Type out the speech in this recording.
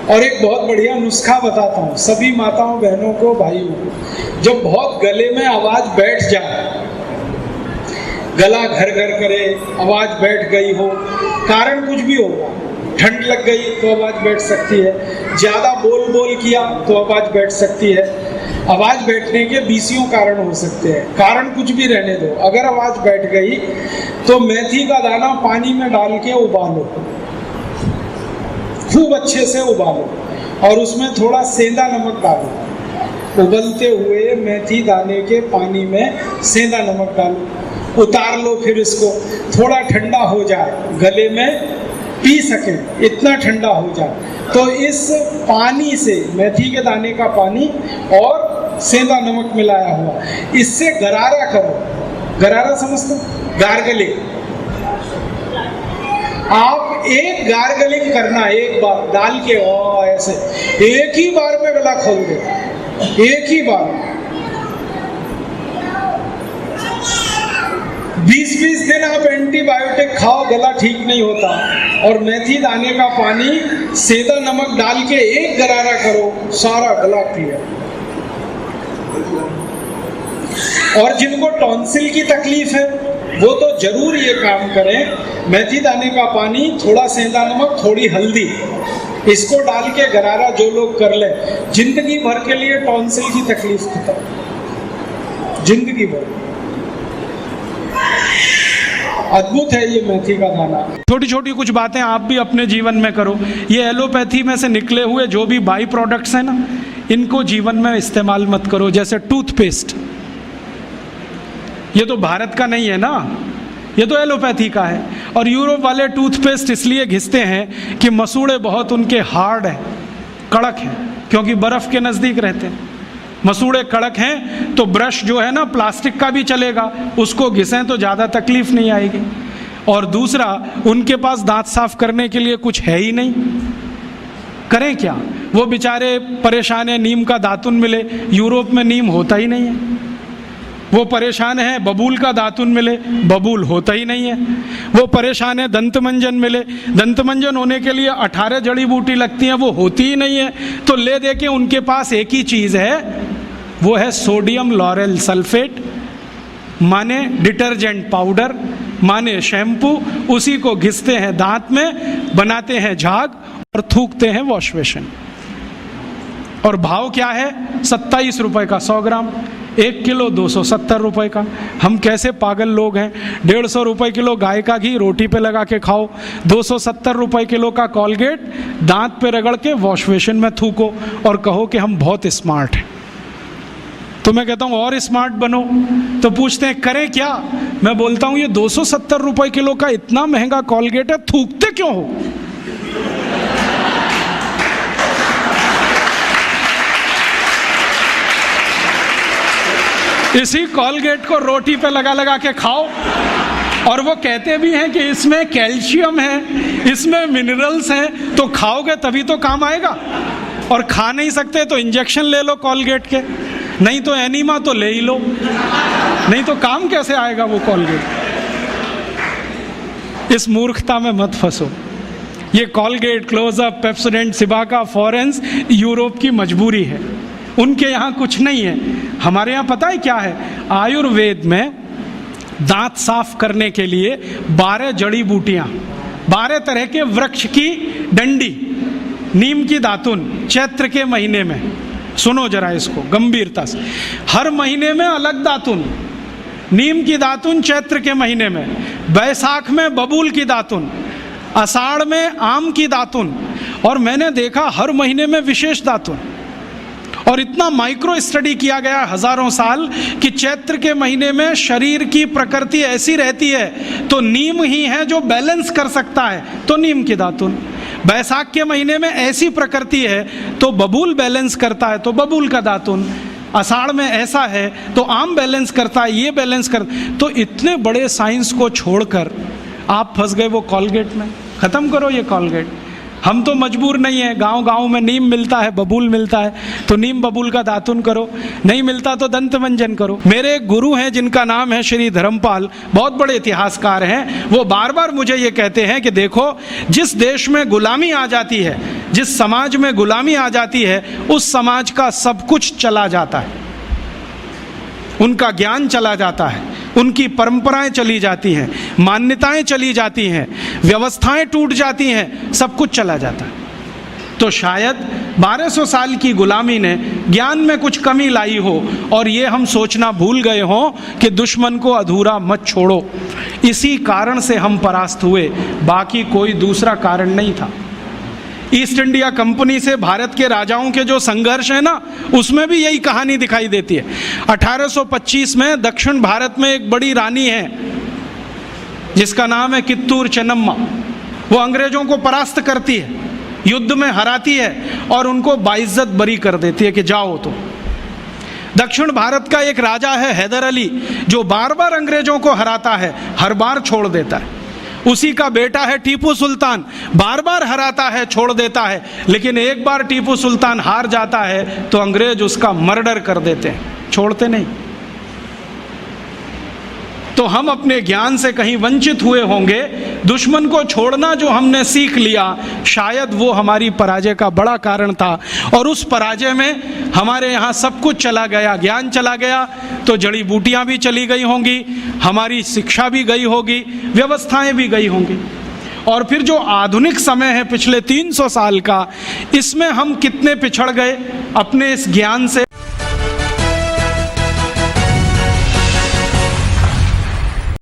और एक बहुत बढ़िया नुस्खा बताता हूँ सभी माताओं बहनों को भाइयों को। जब बहुत गले में आवाज़ बैठ जाए, गला घर घर करे, आवाज़ बैठ गई हो, कारण कुछ भी होगा, ठंड लग गई तो आवाज़ बैठ सकती है, ज़्यादा बोल बोल किया तो आवाज़ बैठ सकती है। आवाज़ बैठने के 20 कारण हो सकते हैं, कारण कुछ भी रहने दो। अगर आवाज़ बैठ गई तो मेथी का दाना पानी में डाल के उबालो, खूब अच्छे से उबालो, और उसमें थोड़ा सेंधा नमक डालो। उबलते हुए मेथी दाने के पानी में सेंधा नमक डालो, उतार लो। फिर इसको थोड़ा ठंडा हो जाए, गले में पी सके इतना ठंडा हो जाए, तो इस पानी से, मेथी के दाने का पानी और सेंधा नमक मिलाया हुआ, इससे गरारा करो। गरारा समझते हो? गार्गलिंग। आप एक गार्गलिंग करना, एक बार डाल के ऐसे एक ही बार में गला खोल दे, एक ही बार। 20-20 दिन आप एंटीबायोटिक खाओ, गला ठीक नहीं होता। और मेथी दाने का पानी सेंधा नमक डाल के एक गरारा करो, सारा गला क्लियर। और जिनको टॉन्सिल की तकलीफ है वो तो जरूर ये काम करें। मेथी दाने का पानी, थोड़ा सेंधा नमक, थोड़ी हल्दी, इसको डाल के गरारा जो लोग कर ले, जिंदगी भर के लिए टॉन्सिल की तकलीफ खत्म, जिंदगी भर। अद्भुत है ये मेथी का दाना। छोटी छोटी कुछ बातें आप भी अपने जीवन में करो। ये एलोपैथी में से निकले हुए जो भी बाई प्रोडक्ट्स हैं ना, इनको जीवन में इस्तेमाल मत करो। जैसे टूथपेस्ट, ये तो भारत का नहीं है ना, ये तो एलोपैथी का है। और यूरोप वाले टूथपेस्ट इसलिए घिसते हैं कि मसूड़े बहुत उनके हार्ड हैं, कड़क हैं, क्योंकि बर्फ़ के नज़दीक रहते हैं। मसूड़े कड़क हैं तो ब्रश जो है ना प्लास्टिक का भी चलेगा, उसको घिसें तो ज़्यादा तकलीफ नहीं आएगी। और दूसरा, उनके पास दांत साफ करने के लिए कुछ है ही नहीं, करें क्या? वो बेचारे परेशान हैं, नीम का दातुन मिले, यूरोप में नीम होता ही नहीं है। वो परेशान है बबूल का दातुन मिले, बबूल होता ही नहीं है। वो परेशान है दंतमंजन मिले, दंतमंजन होने के लिए 18 जड़ी बूटी लगती हैं, वो होती ही नहीं है। तो ले दे के उनके पास एक ही चीज़ है, वो है सोडियम लॉरेल सल्फेट, माने डिटर्जेंट पाउडर, माने शैम्पू। उसी को घिसते हैं दांत में, बनाते हैं झाग और थूकते हैं वॉश बेसिन। और भाव क्या है? 27 रुपए का 100 ग्राम, 1 किलो 270 रुपए का। हम कैसे पागल लोग हैं। 150 रुपए किलो गाय का घी रोटी पे लगा के खाओ, 270 रुपए किलो का कॉलगेट दांत पे रगड़ के वॉश बेसिन में थूको और कहो कि हम बहुत स्मार्ट हैं। तो मैं कहता हूँ और स्मार्ट बनो। तो पूछते हैं करें क्या? मैं बोलता हूँ ये 270 रुपए किलो का इतना महंगा कॉलगेट है, थूकते क्यों हो? इसी कॉलगेट को रोटी पे लगा लगा के खाओ। और वो कहते भी हैं कि इसमें कैल्शियम है, इसमें मिनरल्स हैं, तो खाओगे तभी तो काम आएगा। और खा नहीं सकते तो इंजेक्शन ले लो कॉलगेट के, नहीं तो एनीमा तो ले ही लो, नहीं तो काम कैसे आएगा वो कॉलगेट। इस मूर्खता में मत फंसो। ये कॉलगेट, क्लोजअप, पेप्सोडेंट, सिबाका, फॉरेंस यूरोप की मजबूरी है, उनके यहाँ कुछ नहीं है। हमारे यहाँ पता है क्या है? आयुर्वेद में दांत साफ करने के लिए 12 जड़ी बूटियाँ, 12 तरह के वृक्ष की डंडी, नीम की दातुन, चैत्र के महीने में, सुनो जरा इसको गंभीरता से, हर महीने में अलग दातुन, नीम की दातुन चैत्र के महीने में, बैसाख में बबूल की दातुन, आषाढ़ में आम की दातुन, और मैंने देखा हर महीने में विशेष दातुन। और इतना माइक्रो स्टडी किया गया हजारों साल कि चैत्र के महीने में शरीर की प्रकृति ऐसी रहती है तो नीम ही है जो बैलेंस कर सकता है, तो नीम की दातुन। बैसाख के महीने में ऐसी प्रकृति है तो बबूल बैलेंस करता है, तो बबूल का दातुन। आषाढ़ में ऐसा है तो आम बैलेंस करता है, ये बैलेंस कर। तो इतने बड़े साइंस को छोड़कर आप फंस गए वो कॉलगेट में। ख़त्म करो ये कॉलगेट। हम तो मजबूर नहीं है, गांव गांव में नीम मिलता है, बबूल मिलता है, तो नीम बबूल का दातुन करो, नहीं मिलता तो दंत मंजन करो। मेरे एक गुरु हैं जिनका नाम है श्री धर्मपाल, बहुत बड़े इतिहासकार हैं, वो बार बार मुझे ये कहते हैं कि देखो, जिस देश में गुलामी आ जाती है, जिस समाज में गुलामी आ जाती है, उस समाज का सब कुछ चला जाता है, उनका ज्ञान चला जाता है, उनकी परंपराएं चली जाती हैं, मान्यताएं चली जाती हैं, व्यवस्थाएं टूट जाती हैं, सब कुछ चला जाता है। तो शायद 1200 साल की गुलामी ने ज्ञान में कुछ कमी लाई हो, और ये हम सोचना भूल गए हों कि दुश्मन को अधूरा मत छोड़ो। इसी कारण से हम परास्त हुए, बाकी कोई दूसरा कारण नहीं था। ईस्ट इंडिया कंपनी से भारत के राजाओं के जो संघर्ष है ना, उसमें भी यही कहानी दिखाई देती है। 1825 में दक्षिण भारत में एक बड़ी रानी है जिसका नाम है कित्तूर चेन्नम्मा। वो अंग्रेजों को परास्त करती है, युद्ध में हराती है और उनको बाइज्जत बरी कर देती है कि जाओ। तो दक्षिण भारत का एक राजा है हैदर अली, जो बार बार अंग्रेजों को हराता है, हर बार छोड़ देता है। उसी का बेटा है टीपू सुल्तान, बार बार हराता है, छोड़ देता है, लेकिन एक बार टीपू सुल्तान हार जाता है तो अंग्रेज उसका मर्डर कर देते हैं, छोड़ते नहीं। तो हम अपने ज्ञान से कहीं वंचित हुए होंगे। दुश्मन को छोड़ना जो हमने सीख लिया, शायद वो हमारी पराजय का बड़ा कारण था। और उस पराजय में हमारे यहाँ सब कुछ चला गया, ज्ञान चला गया, तो जड़ी बूटियाँ भी चली गई होंगी, हमारी शिक्षा भी गई होगी, व्यवस्थाएं भी गई होंगी। और फिर जो आधुनिक समय है पिछले 300 साल का, इसमें हम कितने पिछड़ गए अपने इस ज्ञान से,